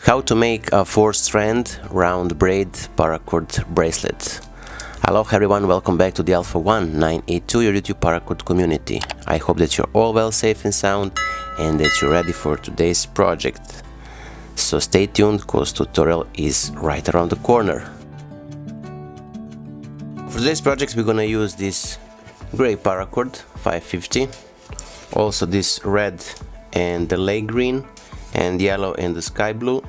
How to make a 4-strand round braid paracord bracelet. Hello everyone, welcome back to the Alpha 1982, your YouTube paracord community. I hope that you're all well, safe and sound, and that you're ready for today's project. So stay tuned, because tutorial is right around the corner. For today's project we're gonna use this gray paracord 550, also this red and the lake green, and yellow and the sky blue.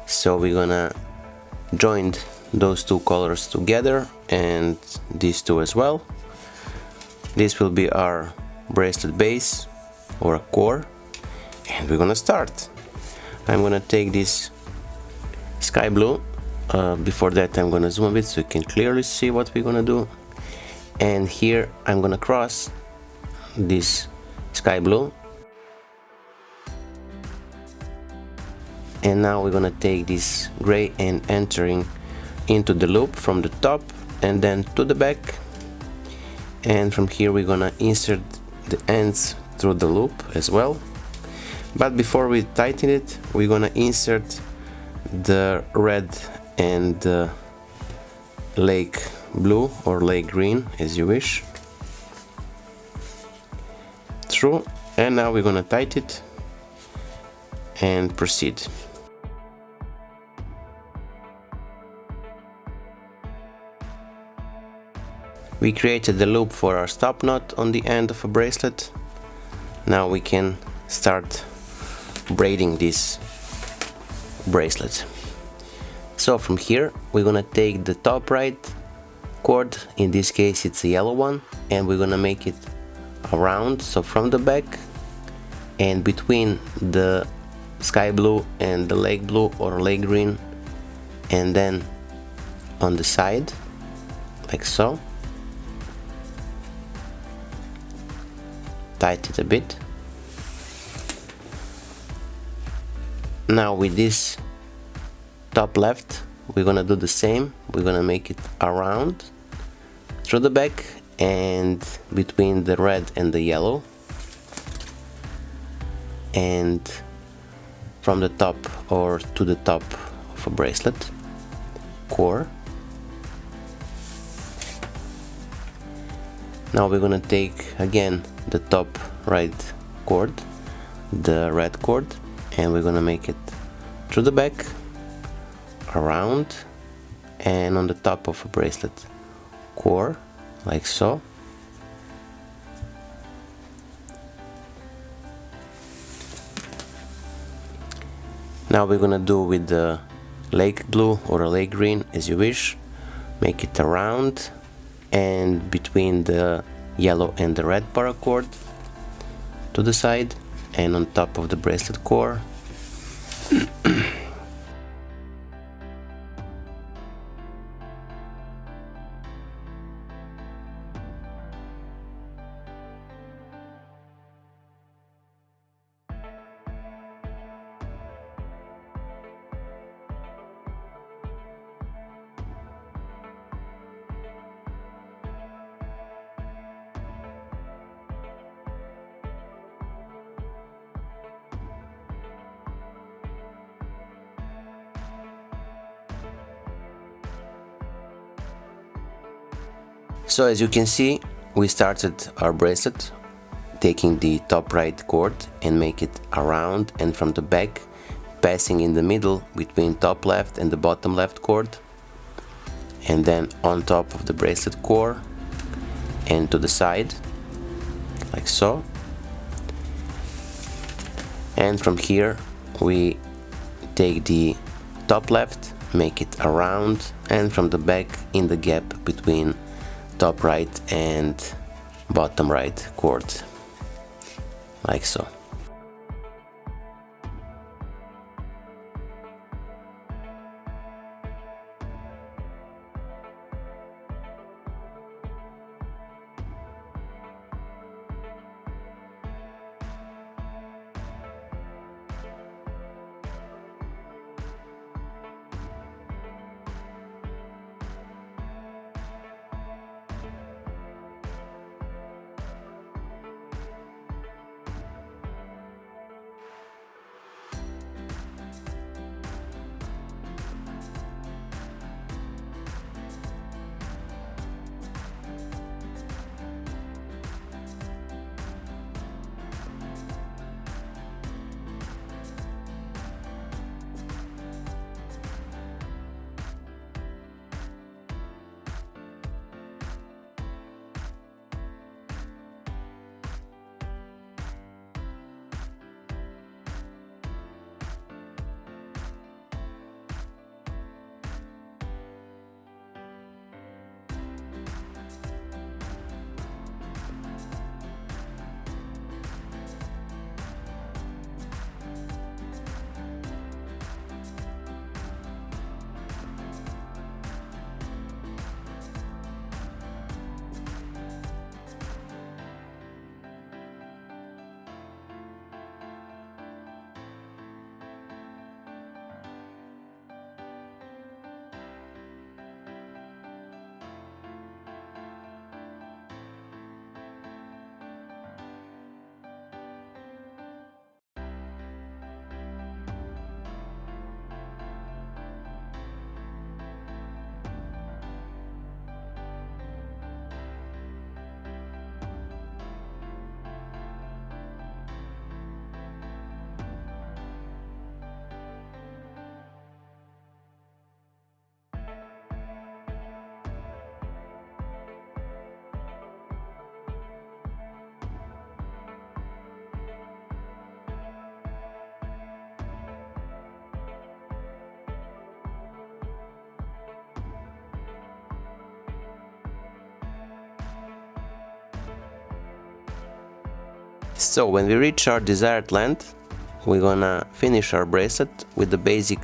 So we're gonna join those two colors together and these two as well. This will be our bracelet base or a core, and we're gonna start. I'm gonna take this sky blue. Before that I'm gonna zoom a bit so you can clearly see what we're gonna do, and here I'm gonna cross this sky blue. And now we're gonna take this gray and entering into the loop from the top and then to the back, and from here we're gonna insert the ends through the loop as well. But before we tighten it, we're gonna insert the red and the lake blue or lake green, as you wish, through, and now we're gonna tighten it and proceed. We created the loop for our stop knot on the end of a bracelet. Now we can start braiding this bracelet. So from here we're gonna take the top right cord, in this case it's a yellow one, and we're gonna make it around, so from the back and between the sky blue and the lake blue or lake green, and then on the side like so. Tighten it a bit. Now with this top left we're gonna do the same. We're gonna make it around through the back and between the red and the yellow, and from the top or to the top of a bracelet core. Now we're gonna take again the top right cord, the red cord, and we're gonna make it through the back, around, and on the top of a bracelet core, like so. Now we're gonna do with the lake blue or a lake green, as you wish. Make it around and between the yellow and the red paracord to the side and on top of the bracelet core. So as you can see, we started our bracelet taking the top right cord and make it around, and from the back passing in the middle between top left and the bottom left cord, and then on top of the bracelet core and to the side like so. And from here we take the top left, make it around, and from the back in the gap between top right and bottom right cord, like so. So when we reach our desired length, we're gonna finish our bracelet with the basic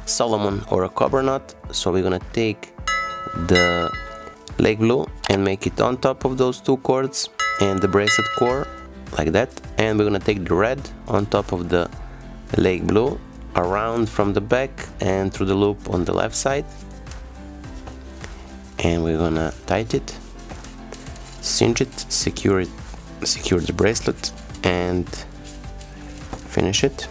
Solomon or a cobra knot. So we're gonna take the leg glue and make it on top of those two cords and the bracelet core, like that. And we're gonna take the red on top of the leg glue, around from the back and through the loop on the left side. And we're gonna tighten it, cinch it, secure the bracelet and finish it.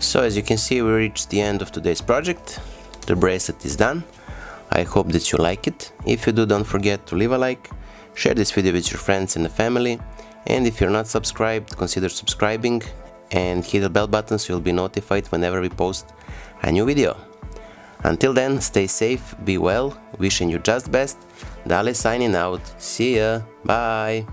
So as you can see, we reached the end of today's project. The bracelet is done. I hope that you like it. If you do, don't forget to leave a like, share this video with your friends and the family, and if you're not subscribed, consider subscribing and hit the bell button so you'll be notified whenever we post a new video. Until then, stay safe, be well, wishing you just best. Dale signing out. See ya. Bye.